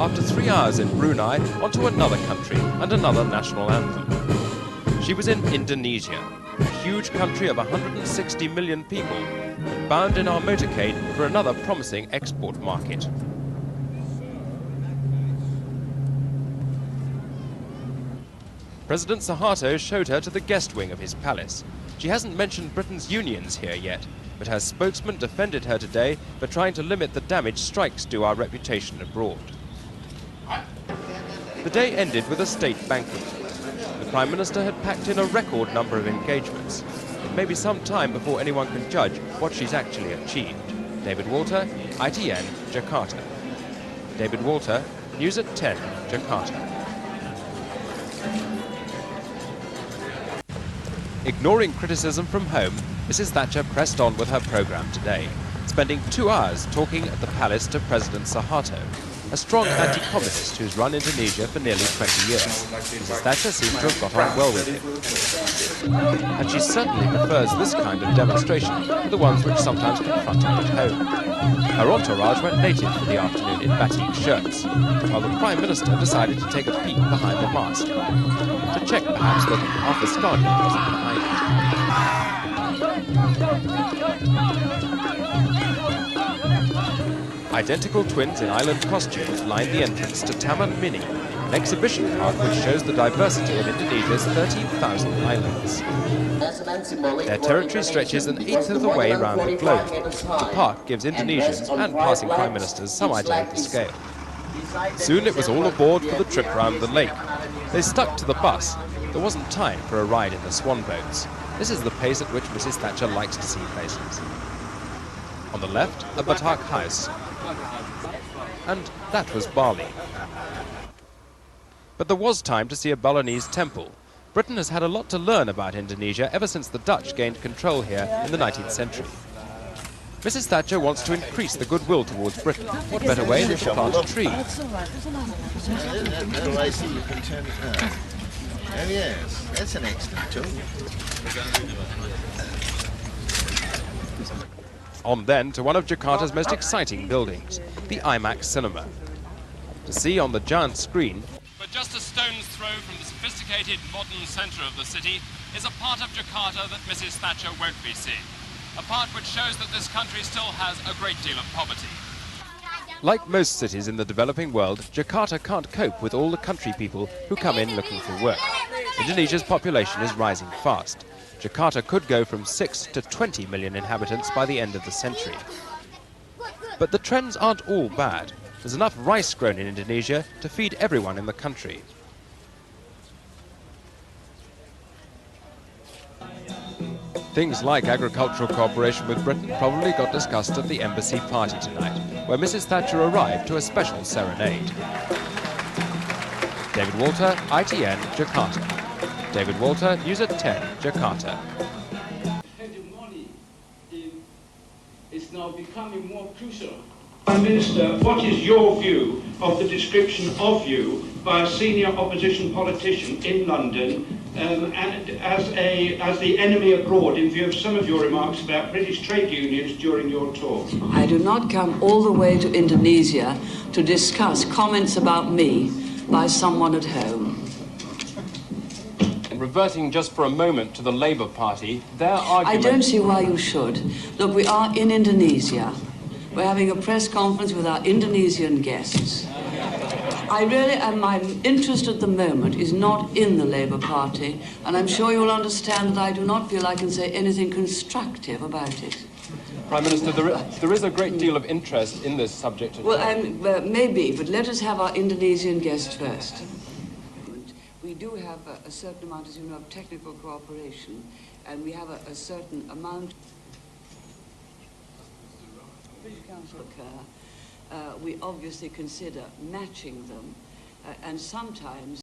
After 3 hours in Brunei, onto another country and another national anthem. She was in Indonesia, a huge country of 160 million people, bound in our motorcade for another promising export market. President Suharto showed her to the guest wing of his palace. She hasn't mentioned Britain's unions here yet, but her spokesman defended her today for trying to limit the damage strikes do our reputation abroad. The day ended with a state banquet. The Prime Minister had packed in a record number of engagements. It may be some time before anyone can judge what she's actually achieved. David Walter, ITN, Jakarta. David Walter, News at 10, Jakarta. Ignoring criticism from home, Mrs. Thatcher pressed on with her programme today, spending 2 hours talking at the palace to President Suharto, a strong anti-communist who's run Indonesia for nearly 20 years. Mrs. Thatcher seems to have got on well with him. And she certainly prefers this kind of demonstration to the ones which sometimes confront her at home. Her entourage went native for the afternoon in batik shirts, while the Prime Minister decided to take a peek behind the mask, to check perhaps that Arthur Scargill wasn't behind it. Identical twins in island costumes line the entrance to Taman Mini, an exhibition park which shows the diversity of Indonesia's 13,000 islands. Their territory stretches an eighth of the way around the globe. The park gives Indonesians and passing prime ministers some idea of the scale. Soon it was all aboard for the trip round the lake. They stuck to the bus. There wasn't time for a ride in the swan boats. This is the pace at which Mrs. Thatcher likes to see places. On the left, a Batak house. And that was Bali. But there was time to see a Balinese temple. Britain has had a lot to learn about Indonesia ever since the Dutch gained control here in the 19th century. Mrs. Thatcher wants to increase the goodwill towards Britain. What better way than to plant a tree? Oh yes, that's an excellent tool. On then to one of Jakarta's most exciting buildings, the IMAX cinema. To see on the giant screen, but just a stone's throw from the sophisticated modern centre of the city is a part of Jakarta that Mrs. Thatcher won't be seeing. A part which shows that this country still has a great deal of poverty. Like most cities in the developing world, Jakarta can't cope with all the country people who come in looking for work. Indonesia's population is rising fast. Jakarta could go from 6 to 20 million inhabitants by the end of the century. But the trends aren't all bad. There's enough rice grown in Indonesia to feed everyone in the country. Things like agricultural cooperation with Britain probably got discussed at the embassy party tonight, where Mrs. Thatcher arrived to a special serenade. David Walter, ITN, Jakarta. David Walter, News at 10, Jakarta. Hegemony is now becoming more crucial. Prime Minister, what is your view of the description of you by a senior opposition politician in London and as the enemy abroad in view of some of your remarks about British trade unions during your tour? I do not come all the way to Indonesia to discuss comments about me by someone at home. Reverting just for a moment to the Labour Party, their argument... I don't see why you should. Look, we are in Indonesia. We're having a press conference with our Indonesian guests. My interest at the moment is not in the Labour Party, and I'm sure you'll understand that I do not feel I can say anything constructive about it. Prime Minister, there is a great deal of interest in this subject. Well, maybe, but let us have our Indonesian guest first. We do have a certain amount, as you know, of technical cooperation, and we have a certain amount. We obviously consider matching them, and sometimes